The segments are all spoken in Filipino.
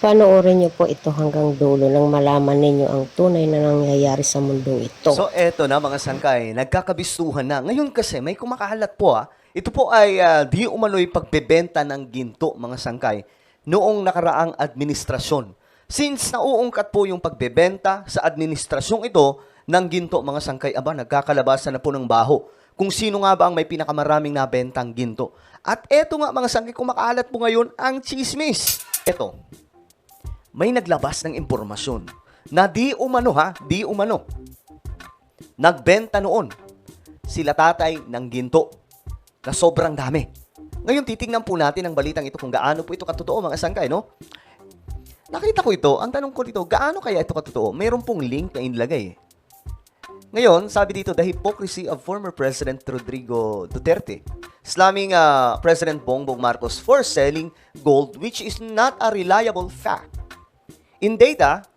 Panoorin niyo po ito hanggang dulo nang malaman ninyo ang tunay na nangyayari sa mundong ito. So, eto na mga sangkay, nagkakabistuhan na. Ngayon kasi, may kumakalat po Ito po ay di umano'y pagbebenta ng ginto, mga sangkay, noong nakaraang administrasyon. Since nauungkat po yung pagbebenta sa administrasyong ito ng ginto, mga sangkay, nagkakalabasan na po ng baho. Kung sino nga ba ang may pinakamaraming nabentang ginto. At eto nga mga sangkay, kumakalat po ngayon ang chismis. Eto, may naglabas ng impormasyon na di umano, nagbenta noon sila tatay ng ginto na sobrang dami. Ngayon, titingnan po natin ang balitang ito kung gaano po ito katotoo, mga sangkay, no? Nakita ko ito, ang tanong ko dito, gaano kaya ito katotoo? Meron pong link na inilagay. Ngayon, sabi dito, the hypocrisy of former President Rodrigo Duterte, slamming President Bongbong Marcos for selling gold which is not a reliable fact. In data,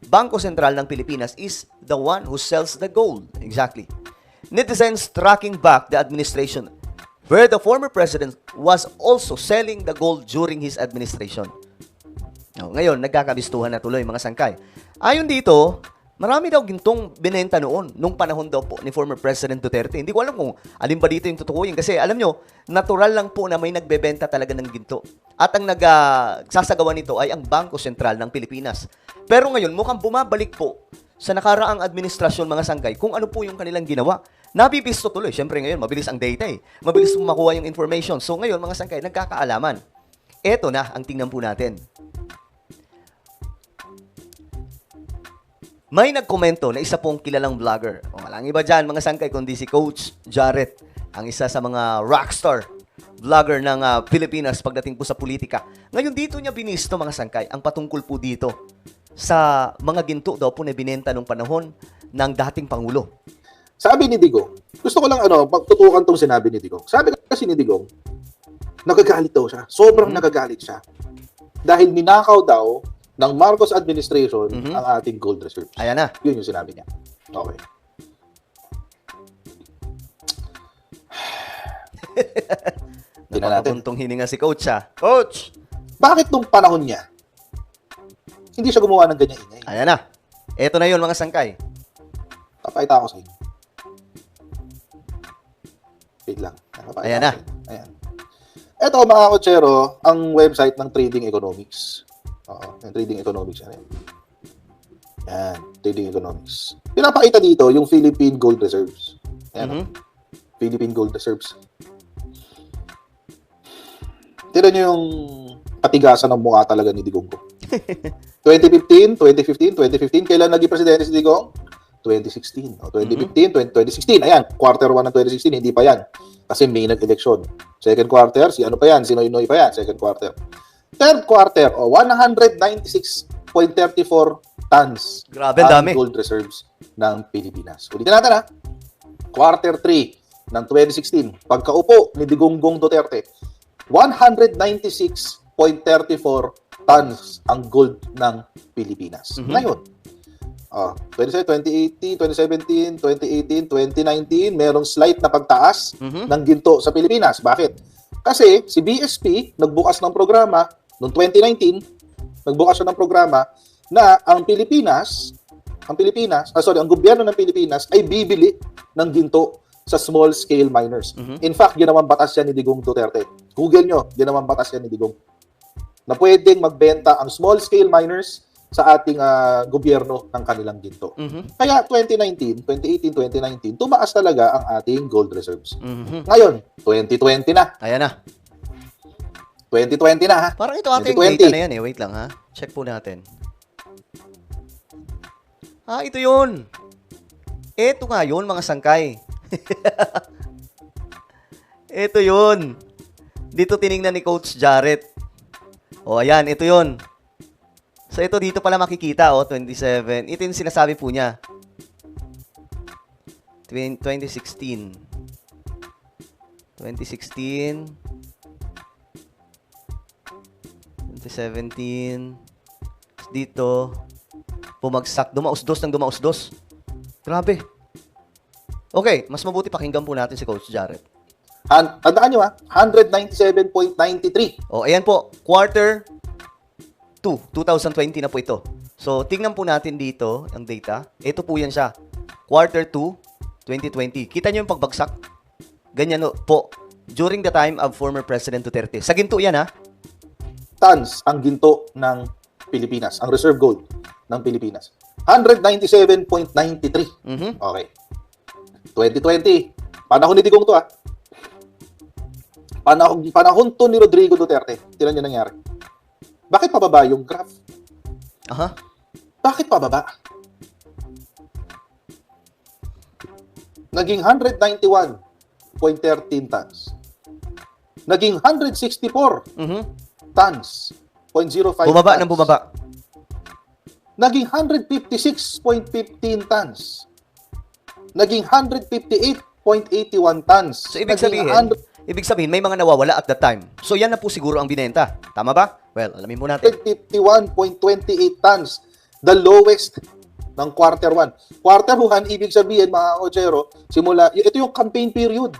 Bangko Sentral ng Pilipinas is the one who sells the gold. Exactly. Netizens tracking back the administration where the former president was also selling the gold during his administration. Ngayon, nagkakabistuhan na tuloy mga sangkay. Ayon dito, marami daw gintong binenta noon, nung panahon daw po ni former President Duterte. Hindi ko alam kung alin ba dito yung tutukuyin. Kasi alam nyo, natural lang po na may nagbebenta talaga ng ginto. At ang nagsasagawa nito ay ang Bangko Sentral ng Pilipinas. Pero ngayon, mukhang bumabalik po sa nakaraang administrasyon, mga sangkay, kung ano po yung kanilang ginawa. Nabibisto tuloy. Siyempre ngayon, mabilis ang data Mabilis makuha yung information. So ngayon, mga sangkay, nagkakaalaman. Eto na ang tingnan po natin. May nagkomento na isa pong kilalang vlogger. Walang iba dyan, mga sangkay, kundi si Coach Jarrett, ang isa sa mga rockstar vlogger ng Pilipinas pagdating po sa politika. Ngayon dito niya binisto, mga sangkay, ang patungkol po dito sa mga ginto daw po na binenta nung panahon ng dating Pangulo. Sabi ni Digong, gusto ko lang pagtutukan tong sinabi ni Digong. Sabi kasi ni Digong, nagagalit daw siya. Sobrang nagagalit siya. Dahil ninakaw daw ng Marcos administration ang ating gold reserves. Ayan na. Yun yung sinabi niya. Okay. Tingnan natin. Napapuntong hininga si Coach Coach! Bakit nung panahon niya, hindi siya gumawa ng ganyan ingay? Ayan na. Eto na yun, mga sangkay. Papakita ko sa inyo. Wait lang. Ayan na. Ayan. Ito, mga kotsero, ang website ng Trading Economics. Oo, yung Trading Economics. Yan. Yan, Trading Economics. Pinapakita dito yung Philippine Gold Reserves. Ayan. Philippine Gold Reserves. Tira nyo yung patigasan ng mukha talaga ni Digong. 2015, kailan naging presidente si Digong? 2016. 2015, 2016. Ayan, quarter 1 ng 2016, hindi pa yan. Kasi may nag-eleksyon. Second quarter, si ano pa yan? Si Noy pa yan, second quarter. Third quarter, 196.34 tons. Grabe, ang dami. Gold reserves ng Pilipinas. Ulitin natin Quarter 3 ng 2016, pagkaupo ni Digongong Duterte, 196.34 tons ang gold ng Pilipinas. Ngayon, 2018, 2019, merong slight na pagtaas ng ginto sa Pilipinas. Bakit? Kasi si BSP nagbukas ng programa noong 2019, nagbukas siya ng programa na ang gobyerno ng Pilipinas ay bibili ng ginto sa small scale miners. In fact, ginawang batas yan ni Digong Duterte. Google nyo, ginawang batas yan ni Digong na pwedeng magbenta ang small scale miners sa ating gobyerno ng kanilang ginto. Kaya 2018, 2019, tumaas talaga ang ating gold reserves. Ngayon, 2020 na. Ayan na. 2020 na Parang ito ating 2020. data na yan Wait lang Check po natin. Ito yun. Ito nga yun, mga sangkay. Ito yun. Dito tiningnan ni Coach Jarrett. Ayan, ito yun. So, ito dito pala makikita, 27. Ito yung sinasabi po niya. 2016. 2016. 2017. Dito. Bumagsak. Dumausdos. Grabe. Okay, mas mabuti pakinggan po natin si Coach Jarrett. Tandaan nyo 197.93. Ayan po. Quarter 2020 na po ito. So, tingnan po natin dito ang data. Ito po yan siya. Quarter 2, 2020. Kita nyo yung pagbagsak? Ganyan po. During the time of former President Duterte. Sa ginto yan, ha? Tons ang ginto ng Pilipinas, ang reserve gold ng Pilipinas. 197.93. Mhm. Okay. 2020. Panahon ni Digong to, ah. Panahon to ni Rodrigo Duterte. Tingnan niyo nangyari. Bakit pababa yung graph? Aha. Bakit pababa? Naging 191.13 tons. Naging 164 Mhm. tons. 0.05 Bumaba tons. ng bumaba. Naging 156.15 tons. Naging 158.81 tons. So, ibig Naging sabihin, may mga nawawala at that time. So, yan na po siguro ang binenta. Tama ba? Well, alamin mo natin. 151.28 tons. The lowest ng quarter 1. Quarter 1, ibig sabihin, mga Ojero, ito yung campaign period.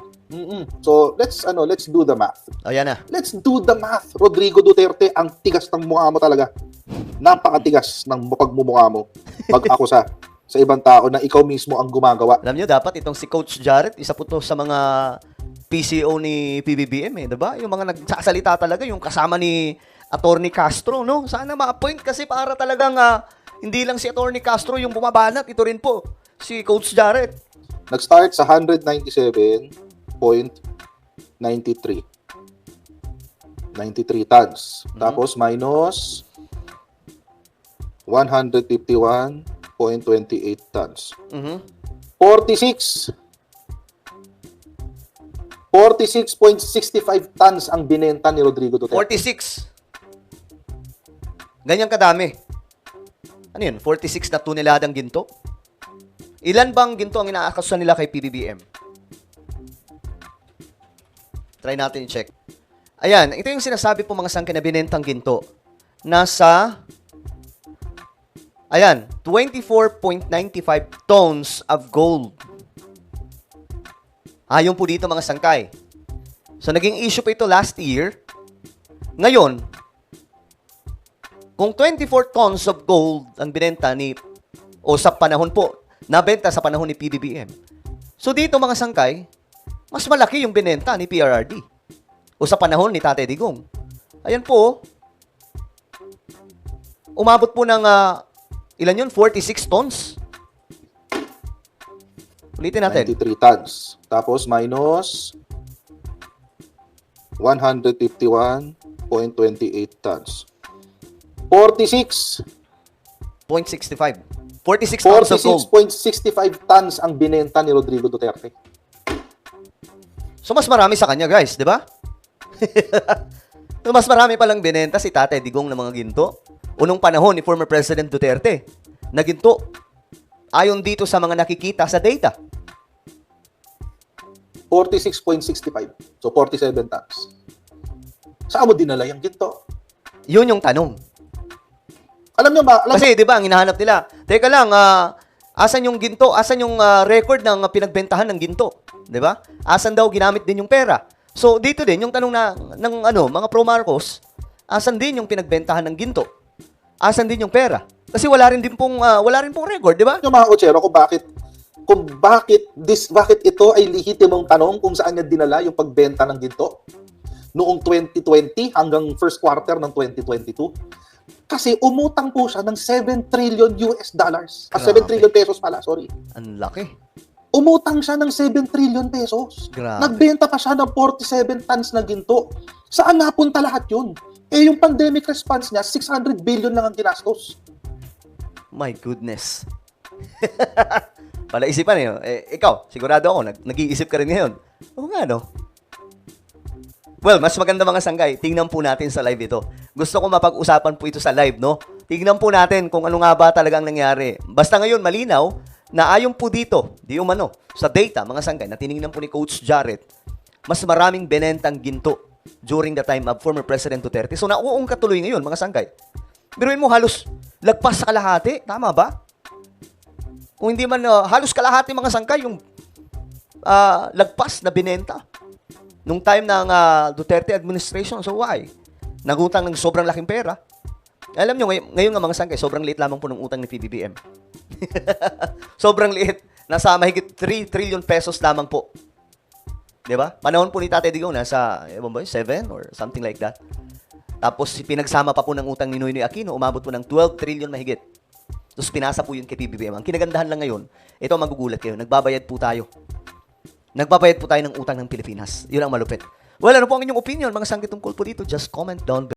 So, let's do the math. Ayan na. Let's do the math. Rodrigo Duterte, ang tigas ng mukha mo talaga. Napakatigas ng pagmumukha mo. Pag-akusa sa ibang tao na ikaw mismo ang gumagawa. Alam nyo, dapat itong si Coach Jarrett, isa po to sa mga PCO ni PBBM, eh, diba? Yung mga nagsasalita talaga, yung kasama ni Attorney Castro, no? Sana ma-appoint kasi para talagang hindi lang si Attorney Castro yung bumabanat, ito rin po, si Coach Jarrett. Nag-start sa 197.93. 93 tons. Tapos minus 151.28 tons. Mhm. 46.65 tons ang binenta ni Rodrigo Duterte. 46. Ganyan kadami. Ano yun? 46 na toneladang ginto? Ilan bang ginto ang inaakasan nila kay PBBM? Try natin i-check. Ayan, ito yung sinasabi po mga sangkay na binentang ginto. Nasa, 24.95 tons of gold. Ayon po dito mga sangkay. So, naging issue po ito last year. Ngayon, kung 24 tons of gold ang binenta o sa panahon po, nabenta sa panahon ni PBBM. So, dito mga sangkay, mas malaki yung binenta ni PRRD. O sa panahon ni Tatay Digong. Ayan po, umabot po ng, ilan yun? 46 tons. Ulitin natin. 93 tons. Tapos minus 151.28 tons. 46. 0.65. 46 tons of gold. 46.65 tons ang binenta ni Rodrigo Duterte. So, mas marami sa kanya, guys. Di ba? So, mas marami palang binenta si Tatay Digong ng mga ginto. O nung panahon ni former President Duterte na ginto. Ayon dito sa mga nakikita sa data. 46.65. So, 47 tons. Saan mo dinala yung ginto? Yun yung tanong. Alam nyo ba? Kasi, di ba, ang hinahanap nila, teka lang, asan yung ginto? Asan yung record ng pinagbentahan ng ginto? Di ba? Asan daw ginamit din yung pera? So, dito din, yung tanong ng mga pro-Marcos, asan din yung pinagbentahan ng ginto? Asan din yung pera? Kasi wala rin pong record, di ba? Yung mga Ochero, kung bakit ito ay lehitimong tanong kung saan niya dinala yung pagbenta ng ginto noong 2020 hanggang first quarter ng 2022. Kasi umutang po siya ng 7 trillion US dollars. 7 trillion pesos pala, sorry. Ang laki. Umutang siya ng 7 trillion pesos. Grabe. Nagbenta pa siya ng 47 tons na ginto. Saan napunta lahat yun? Yung pandemic response niya, 600 billion lang ang ginastos. My goodness. Pala isipan ikaw, sigurado ako, nag-iisip ka rin ngayon. Oo nga, no? Well, mas maganda mga sanggay, tingnan po natin sa live ito. Gusto ko mapag-usapan po ito sa live, no? Tingnan po natin kung ano nga ba talagang nangyari. Basta ngayon, malinaw na ayon po dito, di umano, sa data, mga sanggay, na tinignan po ni Coach Jarrett, mas maraming binentang ginto during the time of former President Duterte. So, nauung katuloy ngayon, mga sanggay. Biruin mo, halos lagpas sa kalahati. Tama ba? Kung hindi man, halos kalahati mga sangkay yung lagpas na binenta nung time ng Duterte administration. So why? Nagutang ng sobrang laking pera. Alam nyo, ngayon nga mga sangkay, sobrang liit lamang po ng utang ni PBBM. Sobrang liit. Nasa mahigit 3 trillion pesos lamang po. 'Di ba? Panahon po ni Tatay Digong nasa 7 or something like that. Tapos pinagsama pa po ng utang ni Noynoy Aquino, umabot po ng 12 trillion mahigit. Tapos pinasa po yun kay PBBM. Ang kinagandahan lang ngayon, ito ang magugulat kayo, nagbabayad po tayo. Nagbabayad po tayo ng utang ng Pilipinas. Yun ang malupit. Well, ano po ang inyong opinion, mga sangkay tungkol po dito? Just comment down below.